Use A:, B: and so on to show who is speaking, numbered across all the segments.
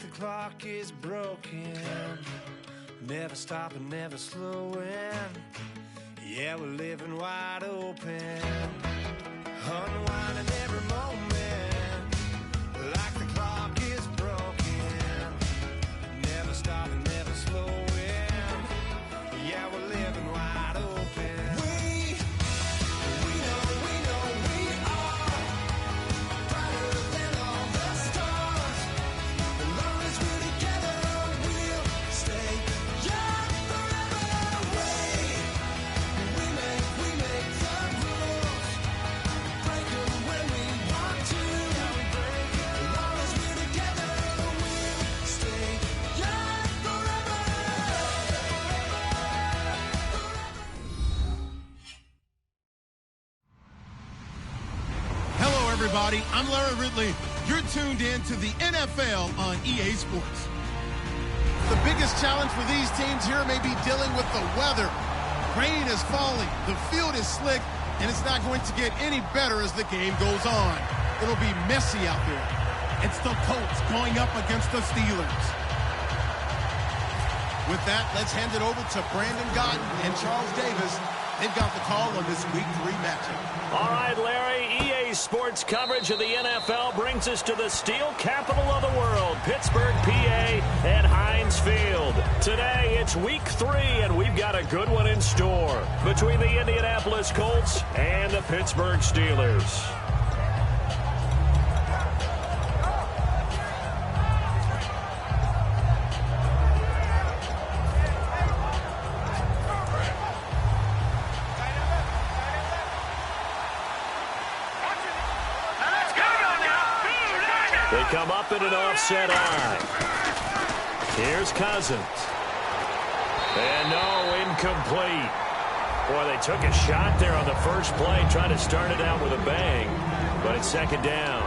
A: the clock is broken, never stopping, never slowing. Yeah, we're living wide open, unwinding every moment, like the clock is broken, never stopping, never slowing. Yeah, we're living wide open. We know we are brighter than all the stars. As long as we're together, we'll stay young forever. We make the rules, break them when we want to. As long as we're together, we'll stay young forever.
B: Hello, everybody. I'm Larry Ridley. You're tuned in to the NFL on EA Sports. The biggest challenge for these teams here may be dealing with the weather. Rain is falling, the field is slick, and it's not going to get any better as the game goes on. It'll be messy out there. It's the Colts going up against the Steelers. With that, let's hand it over to Brandon Gotton and Charles Davis. They've got the call on this Week 3 matchup.
C: All right, Larry, EA Sports coverage of the NFL brings us to the steel capital of the world, Pittsburgh, PA, at Heinz Field. Today, it's Week 3, and we've got a good one in store between the Indianapolis Colts and the Pittsburgh Steelers. They come up in an offset eye. Here's Cousins. And no, incomplete. Boy, they took a shot there on the first play, trying to start it out with a bang, but it's second down.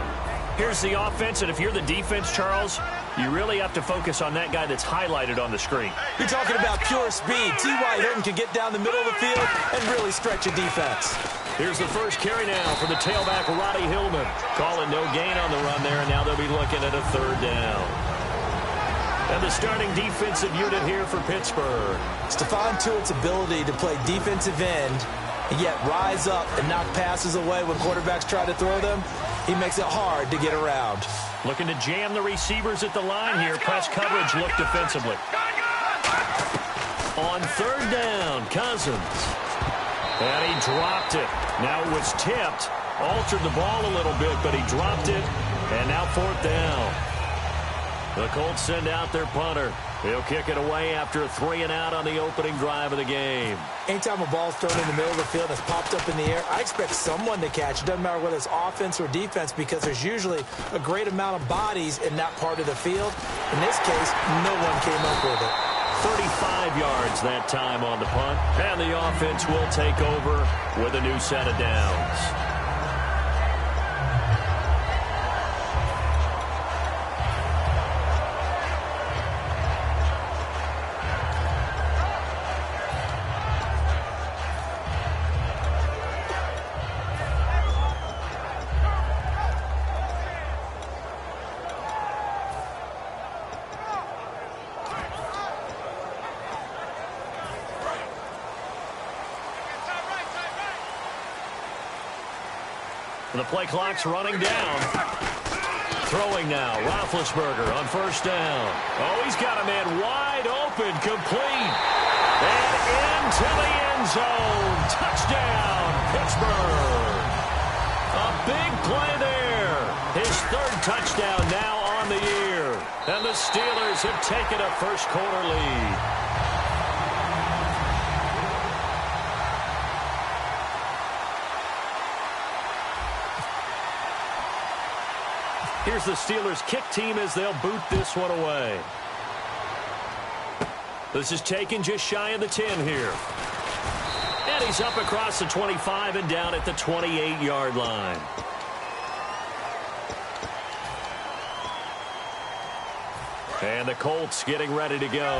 C: Here's the offense, and if you're the defense, Charles, you really have to focus on that guy that's highlighted on the screen.
D: You're talking about pure speed. T.Y. Hilton can get down the middle of the field and really stretch a defense.
C: Here's the first carry now for the tailback, Roddy Hillman. Calling no gain on the run there, and now they'll be looking at a third down. And the starting defensive unit here for Pittsburgh.
D: Stephon Tuitt's ability to play defensive end and yet rise up and knock passes away when quarterbacks try to throw them, he makes it hard to get around.
C: Looking to jam the receivers at the line here. Press coverage look defensively. On third down, Cousins. And he dropped it. Now it was tipped. Altered the ball a little bit, but he dropped it. And now fourth down. The Colts send out their punter. He'll kick it away after a 3-and-out on the opening drive of the game.
D: Anytime a ball's thrown in the middle of the field and it's popped up in the air, I expect someone to catch it. Doesn't matter whether it's offense or defense, because there's usually a great amount of bodies in that part of the field. In this case, no one came up with it.
C: 35 yards that time on the punt. And the offense will take over with a new set of downs. The play clock's running down. Throwing now, Roethlisberger on first down. Oh, he's got a man wide open, complete. And into the end zone. Touchdown, Pittsburgh. A big play there. His third touchdown now on the year. And the Steelers have taken a first-quarter lead. Here's the Steelers kick team as they'll boot this one away. This is taken just shy of the 10 here. And he's up across the 25 and down at the 28-yard line. And the Colts getting ready to go.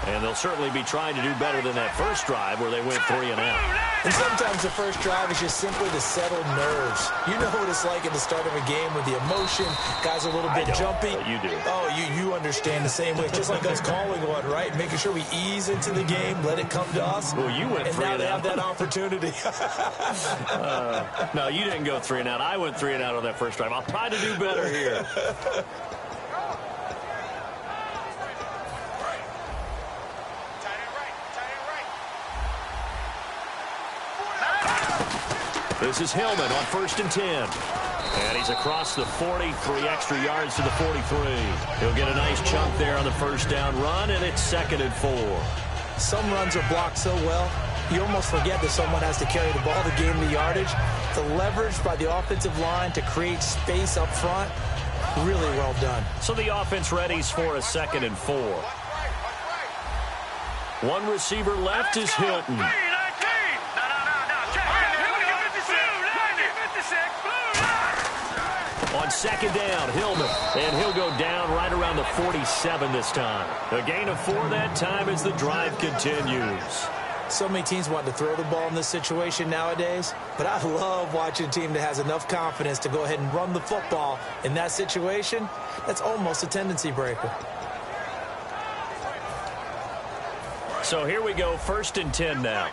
C: And they'll certainly be trying to do better than that first drive where they went 3 and out.
D: And sometimes the first drive is just simply to settle nerves. You know what it's like at the start of a game with the emotion. Guys are a little bit jumpy.
C: You do.
D: Oh, you understand the same way. Just like us calling one, right? Making sure we ease into the game, let it come to us.
C: Well, you went 3 and out.
D: And now they have that opportunity.
C: No, you didn't go 3 and out. I went 3 and out on that first drive. I'll try to do better here. This is Hillman on 1st and 10. And he's across the 40, 3 extra yards to the 43. He'll get a nice chunk there on the first down run, and it's 2nd and 4.
D: Some runs are blocked so well, you almost forget that someone has to carry the ball to gain the yardage. The leverage by the offensive line to create space up front, really well done.
C: So the offense readies for a 2nd and 4. One receiver left is Hilton. On 2nd down, Hillman, and he'll go down right around the 47 this time. A gain of 4 that time as the drive continues.
D: So many teams want to throw the ball in this situation nowadays, but I love watching a team that has enough confidence to go ahead and run the football in that situation. That's almost a tendency breaker.
C: So here we go, 1st and 10 now.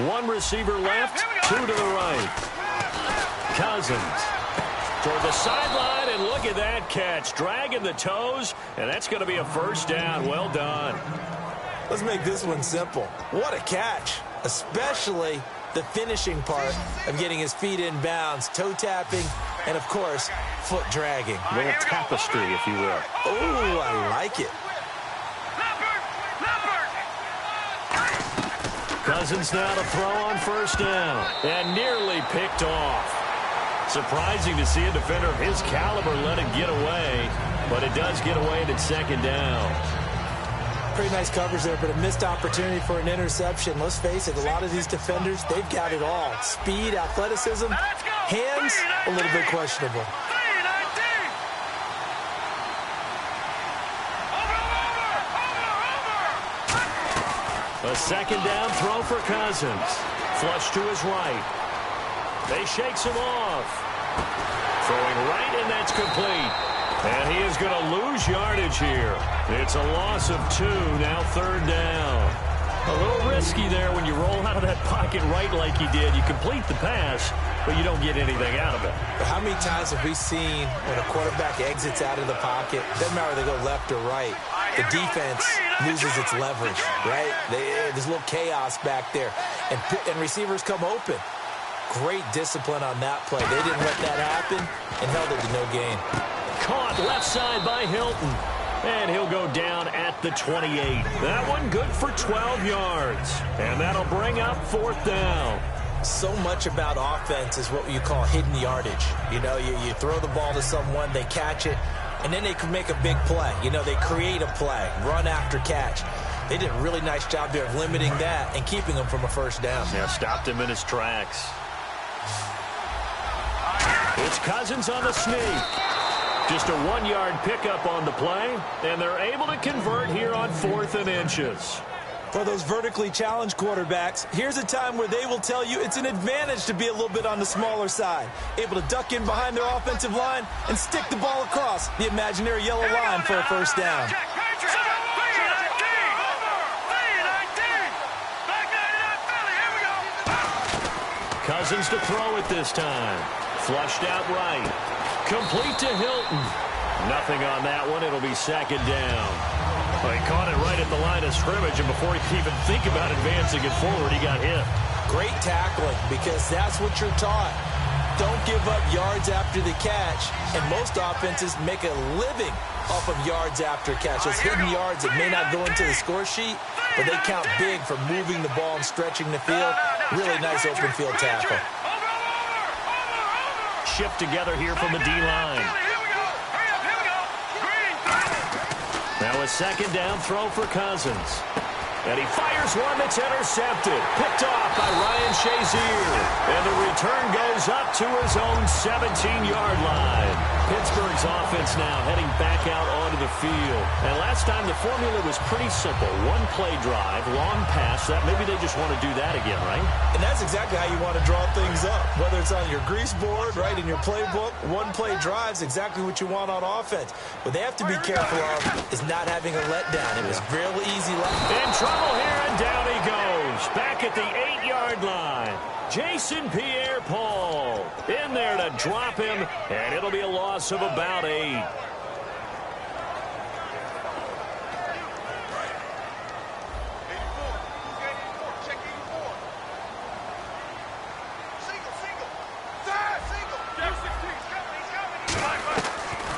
C: One receiver left, 2 to the right. Cousins toward the sideline, and look at that catch. Dragging the toes, and that's going to be a first down. Well done.
D: Let's make this one simple. What a catch, especially the finishing part of getting his feet in bounds, toe tapping, and, of course, foot dragging.
C: A little tapestry, if you will.
D: Oh, I like it.
C: Cousins now to throw on 1st down, and nearly picked off. Surprising to see a defender of his caliber let it get away, but it does get away and it's 2nd down.
D: Pretty nice coverage there, but a missed opportunity for an interception. Let's face it, a lot of these defenders, they've got it all. Speed, athleticism, hands, a little bit questionable.
C: A 2nd down throw for Cousins. Flush to his right. They shakes him off. Throwing right, and that's complete. And he is going to lose yardage here. It's a loss of 2, now 3rd down. A little risky there when you roll out of that pocket right like you did. You complete the pass, but you don't get anything out of it.
D: But how many times have we seen when a quarterback exits out of the pocket, doesn't matter whether they go left or right, the defense loses its leverage, right? There's a little chaos back there, and receivers come open. Great discipline on that play. They didn't let that happen and held it to no gain.
C: Caught left side by Hilton. And he'll go down at the 28. That one good for 12 yards. And that'll bring up 4th down.
D: So much about offense is what you call hidden yardage. You know, you throw the ball to someone, they catch it, and then they can make a big play. You know, they create a play, run after catch. They did a really nice job there of limiting that and keeping him from a 1st down.
C: Yeah, stopped him in his tracks. It's Cousins on the sneak. Just a 1-yard pickup on the play, and they're able to convert here on 4th and inches.
D: For those vertically challenged quarterbacks, here's a time where they will tell you it's an advantage to be a little bit on the smaller side. Able to duck in behind their offensive line and stick the ball across the imaginary yellow line for a 1st down.
C: Cousins to throw it this time. Flushed out right. Complete to Hilton. Nothing on that one. It'll be 2nd down. Well, he caught it right at the line of scrimmage, and before he could even think about advancing it forward, he got hit.
D: Great tackling, because that's what you're taught. Don't give up yards after the catch, and most offenses make a living off of yards after catch. Those hidden yards that may not go into the score sheet, but they count big for moving the ball and stretching the field. Really nice open field tackle.
C: Shift together here from the D-line. Now a 2nd down throw for Cousins. And he fires one that's intercepted. Picked off by Ryan Shazier. And the return goes up to his own 17-yard line. Pittsburgh's offense now heading back out onto the field. And last time the formula was pretty simple. One play drive, long pass. That maybe they just want to do that again, right?
D: And that's exactly how you want to draw things up. Whether it's on your grease board, right, in your playbook, one play drive is exactly what you want on offense. What they have to be careful of is not having a letdown. It was real easy.
C: In trouble here, and down he goes. Back at the 8-yard line. Jason Pierre-Paul in there to drop him, and it'll be a loss of about 8.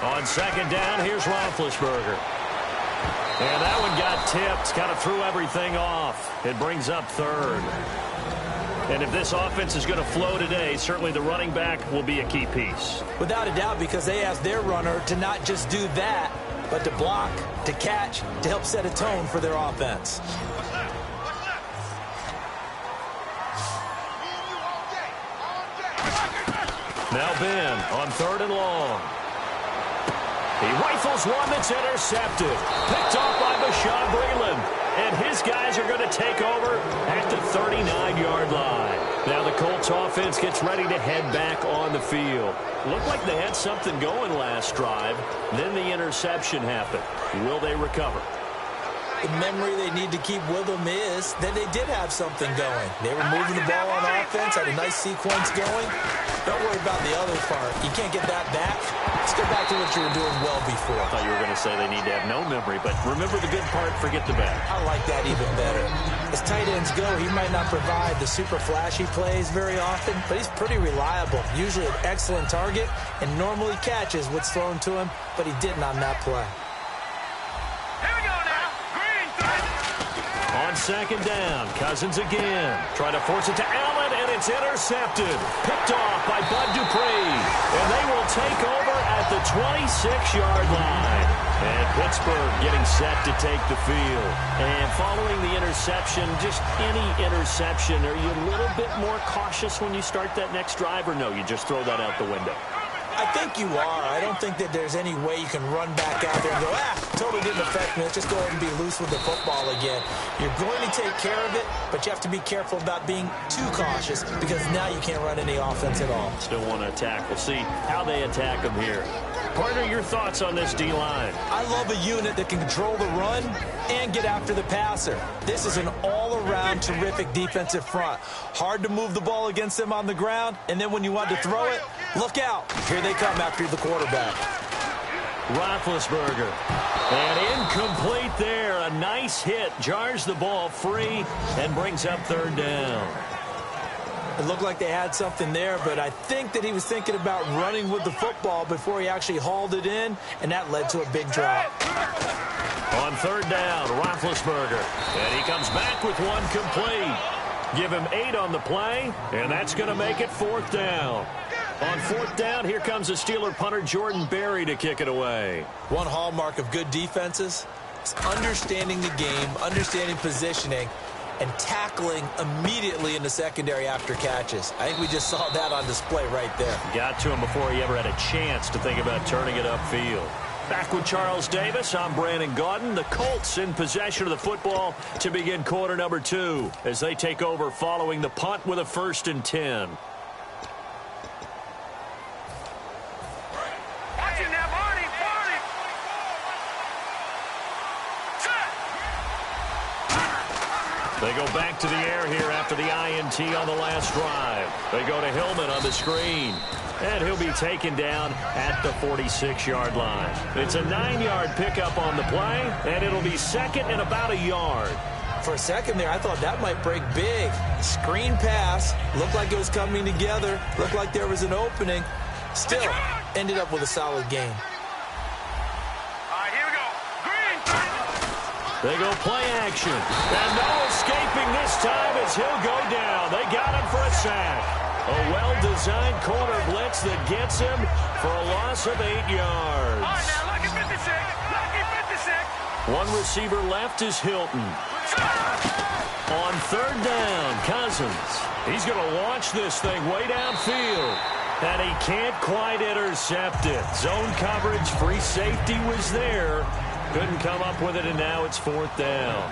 C: On second down, here's Roethlisberger. And that one got tipped, kind of threw everything off. It brings up third. And if this offense is going to flow today, certainly the running back will be a key piece.
D: Without a doubt, because they asked their runner to not just do that, but to block, to catch, to help set a tone for their offense.
C: Now Ben on third and long. He rifles one that's intercepted. Picked off by Bashaud Breeland. And his guys are going to take over at the 39-yard line. Now the Colts offense gets ready to head back on the field. Looked like they had something going last drive. Then the interception happened. Will they recover?
D: The memory they need to keep with them is that they did have something going. They were moving the ball on offense, had a nice sequence going. Don't worry about the other part. You can't get that back. Let's go back to what you were doing well before.
C: I thought you were going to say they need to have no memory, but remember the good part, forget the bad.
D: I like that even better. As tight ends go, he might not provide the super flashy plays very often, but he's pretty reliable. Usually an excellent target, and normally catches what's thrown to him, but he didn't on that play.
C: On second down, Cousins again. Try to force it to Allen, and it's intercepted. Picked off by Bud Dupree. And they will take over at the 26-yard line. And Pittsburgh getting set to take the field. And following the interception, just any interception, are you a little bit more cautious when you start that next drive, or no, you just throw that out the window?
D: I think you are. I don't think that there's any way you can run back out there and go, totally didn't affect me. Let's just go ahead and be loose with the football again. You're going to take care of it, but you have to be careful about being too cautious because now you can't run any offense at all.
C: Still want to attack. We'll see how they attack them here. Partner, your thoughts on this D-line?
D: I love a unit that can control the run and get after the passer. This is an all-around terrific defensive front. Hard to move the ball against them on the ground, and then when you want to throw it, look out. Here they come after the quarterback.
C: Roethlisberger. And incomplete there. A nice hit. Jars the ball free and brings up third down.
D: It looked like they had something there, but I think that he was thinking about running with the football before he actually hauled it in, and that led to a big drop.
C: On third down, Roethlisberger. And he comes back with one complete. Give him 8 on the play, and that's going to make it fourth down. On fourth down, here comes the Steeler punter Jordan Berry to kick it away.
D: One hallmark of good defenses is understanding the game, understanding positioning, and tackling immediately in the secondary after catches. I think we just saw that on display right there.
C: Got to him before he ever had a chance to think about turning it upfield. Back with Charles Davis, I'm Brandon Gaudin. The Colts in possession of the football to begin quarter number 2 as they take over following the punt with a 1st and 10. They go back to the air here after the INT on the last drive. They go to Hillman on the screen. And he'll be taken down at the 46-yard line. It's a 9-yard pickup on the play, and it'll be second and about a yard.
D: For a second there, I thought that might break big. Screen pass. Looked like it was coming together. Looked like there was an opening. Still, ended up with a solid game.
C: They go play action. And no escaping this time as he'll go down. They got him for a sack. A well-designed corner blitz that gets him for a loss of 8 yards.
E: All right, now, lucky 56. Lucky 56.
C: One receiver left is Hilton. On third down, Cousins. He's going to launch this thing way downfield. And he can't quite intercept it. Zone coverage, free safety was there. Couldn't come up with it, and now it's fourth down.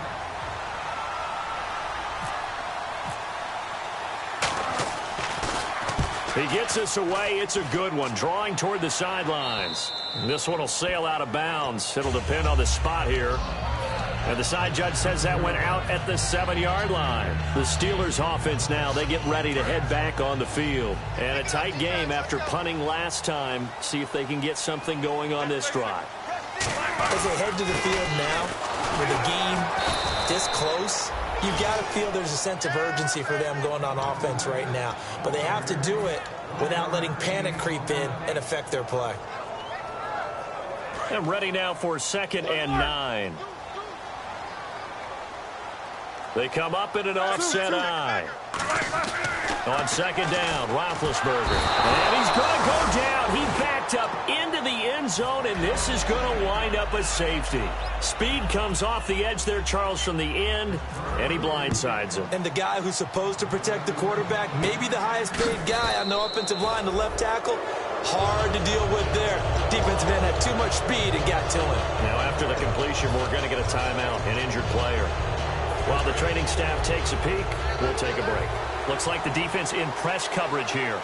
C: He gets us away. It's a good one. Drawing toward the sidelines. This one will sail out of bounds. It'll depend on the spot here. And the side judge says that went out at the 7-yard line. The Steelers offense now, they get ready to head back on the field. And a tight game after punting last time. See if they can get something going on this drive.
D: As they head to the field now, with the game this close, you've got to feel there's a sense of urgency for them going on offense right now. But they have to do it without letting panic creep in and affect their play.
C: And ready now for 2nd and 9. They come up in an offset eye. On 2nd down, Roethlisberger. And he's going to go down. He backed up into the end zone, and this is going to wind up a safety. Speed comes off the edge there, Charles, from the end, and he blindsides him.
D: And the guy who's supposed to protect the quarterback, maybe the highest paid guy on the offensive line, the left tackle, hard to deal with there. Defensive end had too much speed and got to him.
C: Now, after the completion, we're going to get a timeout, an injured player. While the training staff takes a peek, we'll take a break. Looks like the defense in press coverage here.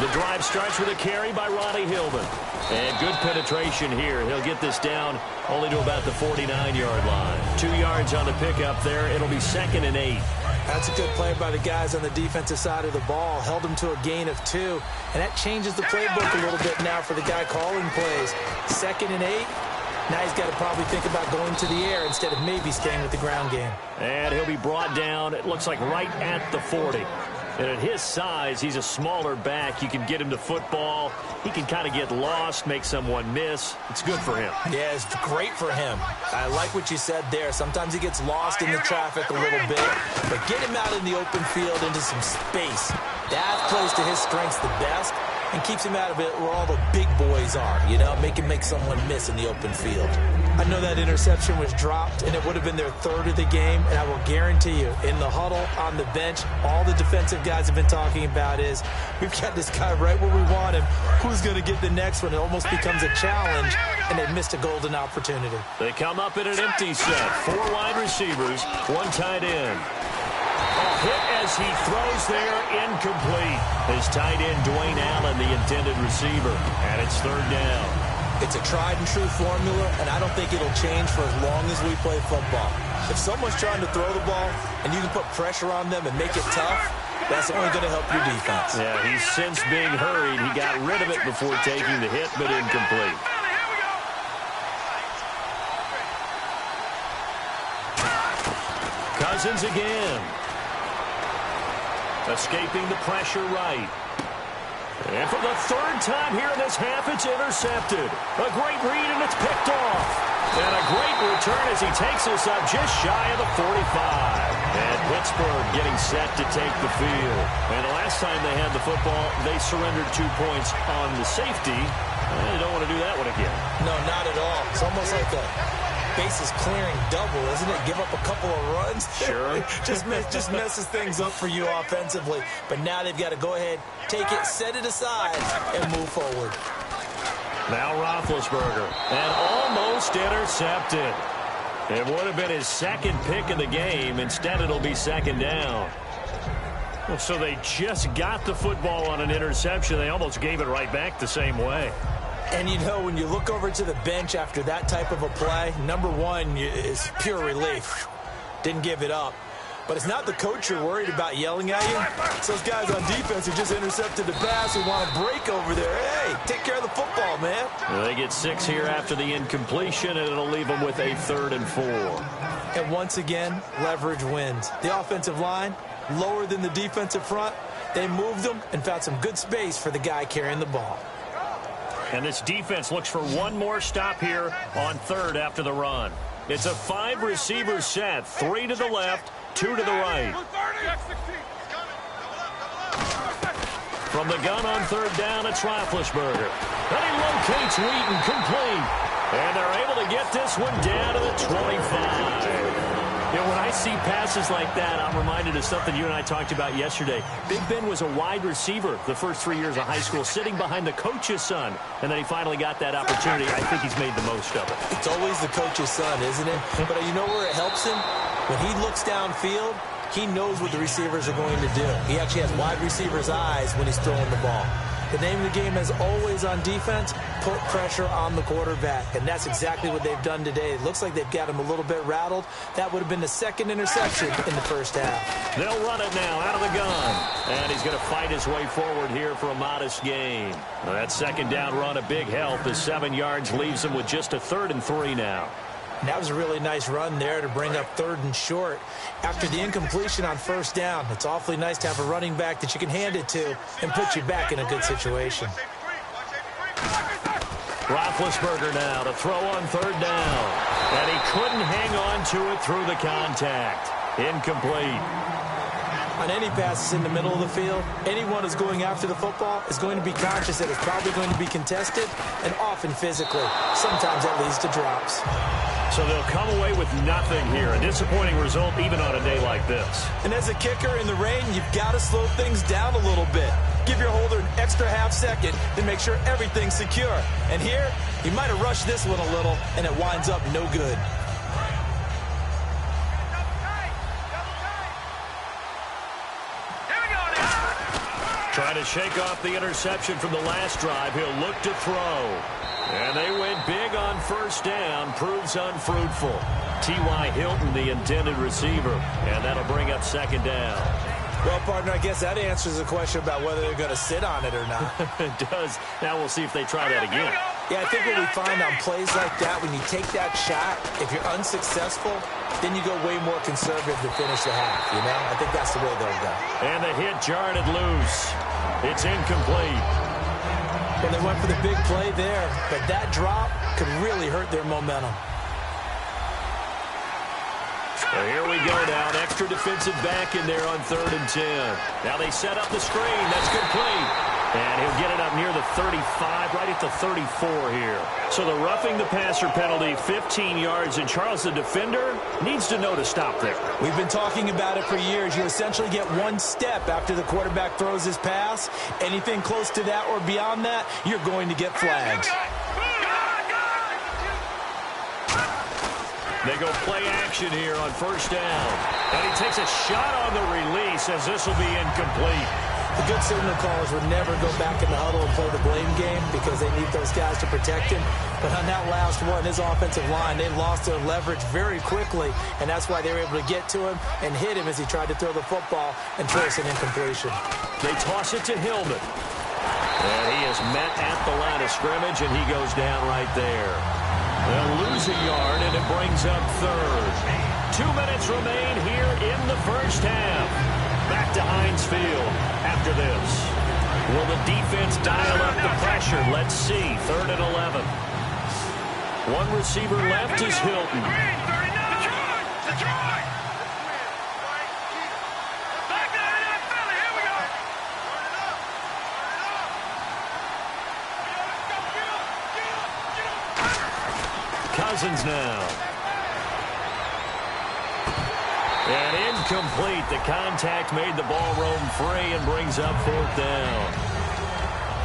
C: The drive starts with a carry by Ronnie Hillman. And good penetration here. He'll get this down only to about the 49-yard line. 2 yards on the pickup there. It'll be 2nd and 8.
D: That's a good play by the guys on the defensive side of the ball. Held them to a gain of 2. And that changes the playbook a little bit now for the guy calling plays. 2nd and 8. Now he's got to probably think about going to the air instead of maybe staying with the ground game.
C: And he'll be brought down, it looks like right at the 40. And at his size, he's a smaller back. You can get him to football. He can kind of get lost, make someone miss. It's good for him.
D: Yeah, it's great for him. I like what you said there. Sometimes he gets lost in the traffic a little bit. But get him out in the open field into some space. That plays to his strengths the best and keeps him out of it where all the big boys are, you know, make him make someone miss in the open field. I know that interception was dropped, and it would have been their 3rd of the game, and I will guarantee you, in the huddle, on the bench, all the defensive guys have been talking about is, we've got this guy right where we want him. Who's going to get the next one? It almost becomes a challenge, and they missed a golden opportunity.
C: They come up in an empty set. 4 wide receivers, 1 tight end. A hit as he throws there, incomplete. His tight end, Dwayne Allen, the intended receiver, and it's 3rd down.
D: It's a tried-and-true formula, and I don't think it'll change for as long as we play football. If someone's trying to throw the ball and you can put pressure on them and make it tough, that's only going to help your defense.
C: Yeah, he's since being hurried. He got rid of it before taking the hit, but incomplete. Cousins again. Escaping the pressure right. And for the 3rd time here in this half, it's intercepted. A great read, and it's picked off. And a great return as he takes us up just shy of the 45. And Pittsburgh getting set to take the field. And the last time they had the football, they surrendered 2 points on the safety. They don't want to do that one again.
D: No, not at all. It's almost like a bases clearing double, isn't it? Give up a couple of runs.
C: Sure.
D: just messes things up for you offensively. But now they've got to go ahead, take it, set it aside, and move forward.
C: Now Roethlisberger, and almost intercepted. It would have been his 2nd pick of the game. Instead, it'll be 2nd down. Well, so they just got the football on an interception. They almost gave it right back the same way.
D: And, you know, when you look over to the bench after that type of a play, number one is pure relief. Didn't give it up. But it's not the coach you're worried about yelling at you. It's those guys on defense who just intercepted the pass who want to break over there. Hey, take care of the football, man.
C: Well, they get 6 here after the incompletion, and it'll leave them with a 3rd and 4.
D: And once again, leverage wins. The offensive line, lower than the defensive front. They moved them and found some good space for the guy carrying the ball.
C: And this defense looks for one more stop here on 3rd after the run. It's a 5-receiver set, 3 to the left, 2 to the right. From the gun on third down, it's Roethlisberger. And he locates Wheaton, complete. And they're able to get this one down to the 25. You know, when I see passes like that, I'm reminded of something you and I talked about yesterday. Big Ben was a wide receiver the first 3 years of high school, sitting behind the coach's son. And then he finally got that opportunity. I think he's made the most of it.
D: It's always the coach's son, isn't it? But you know where it helps him? When he looks downfield, he knows what the receivers are going to do. He actually has wide receivers' eyes when he's throwing the ball. The name of the game is always on defense, put pressure on the quarterback. And that's exactly what they've done today. It looks like they've got him a little bit rattled. That would have been the second interception in the first half.
C: They'll run it now out of the gun. And he's going to fight his way forward here for a modest gain. Well, that second down run, a big help as 7 yards leaves him with just a 3rd and 3 now.
D: And that was a really nice run there to bring up 3rd and short. After the incompletion on first down, it's awfully nice to have a running back that you can hand it to and put you back in a good situation.
C: Roethlisberger now to throw on 3rd down. And he couldn't hang on to it through the contact. Incomplete.
D: On any passes in the middle of the field, anyone who's going after the football is going to be conscious that it's probably going to be contested and often physically. Sometimes that leads to drops.
C: So they'll come away with nothing here. A disappointing result even on a day like this.
D: And as a kicker in the rain, you've got to slow things down a little bit. Give your holder an extra half second to make sure everything's secure. And here, he might have rushed this one a little, and it winds up no good.
C: Trying to shake off the interception from the last drive. He'll look to throw. And they went big on first down. Proves unfruitful. T.Y. Hilton, the intended receiver. And that'll bring up 2nd down.
D: Well, partner, I guess that answers the question about whether they're going to sit on it or not.
C: It does. Now we'll see if they try that again.
D: Yeah, I think what we find on plays like that, when you take that shot, if you're unsuccessful, then you go way more conservative to finish the half, you know? I think that's the way they'll go.
C: And the hit jarred it loose. It's incomplete.
D: And they went for the big play there, but that drop could really hurt their momentum.
C: So here we go now. An extra defensive back in there on 3rd and 10. Now they set up the screen. That's complete. And he'll get it up near the 35, right at the 34 here. So the roughing the passer penalty, 15 yards. And Charles, the defender, needs to know to stop there.
D: We've been talking about it for years. You essentially get one step after the quarterback throws his pass. Anything close to that or beyond that, you're going to get flags.
C: They go play action here on first down. And he takes a shot on the release as this will be incomplete.
D: The good signal callers would never go back in the huddle and play the blame game because they need those guys to protect him. But on that last one, his offensive line, they lost their leverage very quickly, and that's why they were able to get to him and hit him as he tried to throw the football and force an incompletion.
C: They toss it to Hillman. And he is met at the line of scrimmage, and he goes down right there. They'll lose a yard, and it brings up 3rd. 2 minutes remain here in the first half. Back to Heinz Field after this. Will the defense dial up the pressure? Let's see. 3rd and 11. One receiver left is Hilton. Cousins now. And incomplete. The contact made the ball roam free and brings up 4th down.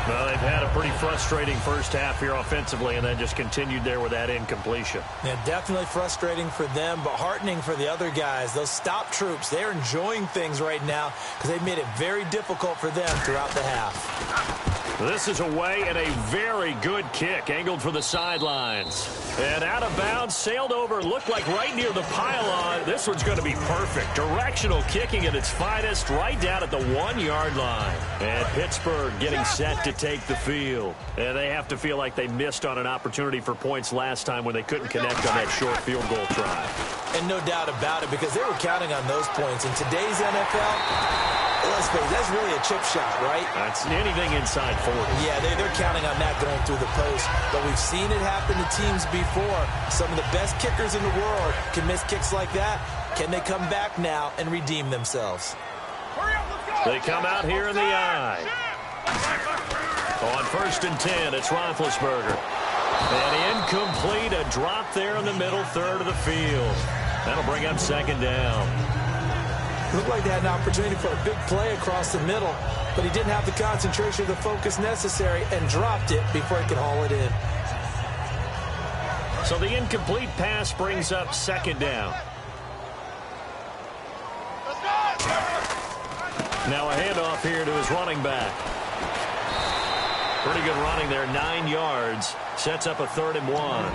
C: Well, they've had a pretty frustrating first half here offensively, and then just continued there with that incompletion.
D: Yeah, definitely frustrating for them, but heartening for the other guys. Those stop troops, they're enjoying things right now because they've made it very difficult for them throughout the half.
C: This is away and a very good kick, angled for the sidelines. And out of bounds, sailed over, looked like right near the pylon. This one's going to be perfect. Directional kicking at its finest, right down at the 1-yard line. And Pittsburgh getting set to take the field. And they have to feel like they missed on an opportunity for points last time when they couldn't connect on that short field goal try.
D: And no doubt about it, because they were counting on those points. In today's NFL, let's face it, that's really a chip shot, right?
C: That's anything inside 40.
D: Yeah, they're counting on that going through the post. But we've seen it happen to teams before. Some of the best kickers in the world can miss kicks like that. Can they come back now and redeem themselves?
C: They come out here in the eye. On 1st and 10, it's Roethlisberger. And incomplete, a drop there in the middle third of the field. That'll bring up 2nd down.
D: Looked like they had an opportunity for a big play across the middle, but he didn't have the concentration or the focus necessary and dropped it before he could haul it in.
C: So the incomplete pass brings up 2nd down. Now a handoff here to his running back. Pretty good running there, 9 yards. Sets up a 3rd and 1.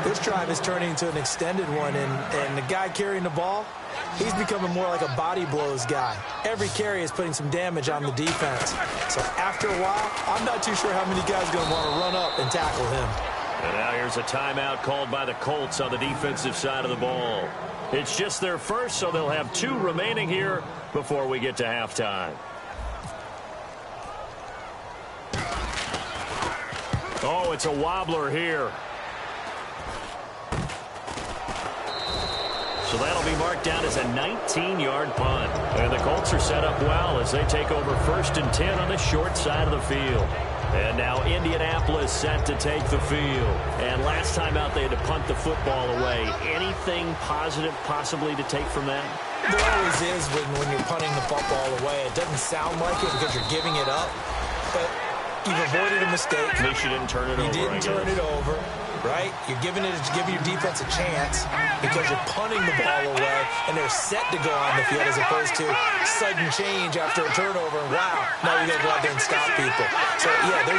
D: This drive is turning into an extended one, and the guy carrying the ball, he's becoming more like a body blows guy. Every carry is putting some damage on the defense. So after a while, I'm not too sure how many guys are going to want to run up and tackle him.
C: And now here's a timeout called by the Colts on the defensive side of the ball. It's just their first, so they'll have 2 remaining here before we get to halftime. Oh, it's a wobbler here. So that'll be marked down as a 19-yard punt. And the Colts are set up well as they take over 1st and 10 on the short side of the field. And now Indianapolis set to take the field. And last time out, they had to punt the football away. Anything positive possibly to take from that?
D: There always is when you're punting the football away. It doesn't sound like it because you're giving it up. But you've avoided a mistake.
C: At least you didn't turn it over.
D: You didn't turn it over, right? You're giving your defense a chance because you're punting the ball away, and they're set to go on the field as opposed to sudden change after a turnover. And wow, now you got to go out there and stop people. So, yeah, there's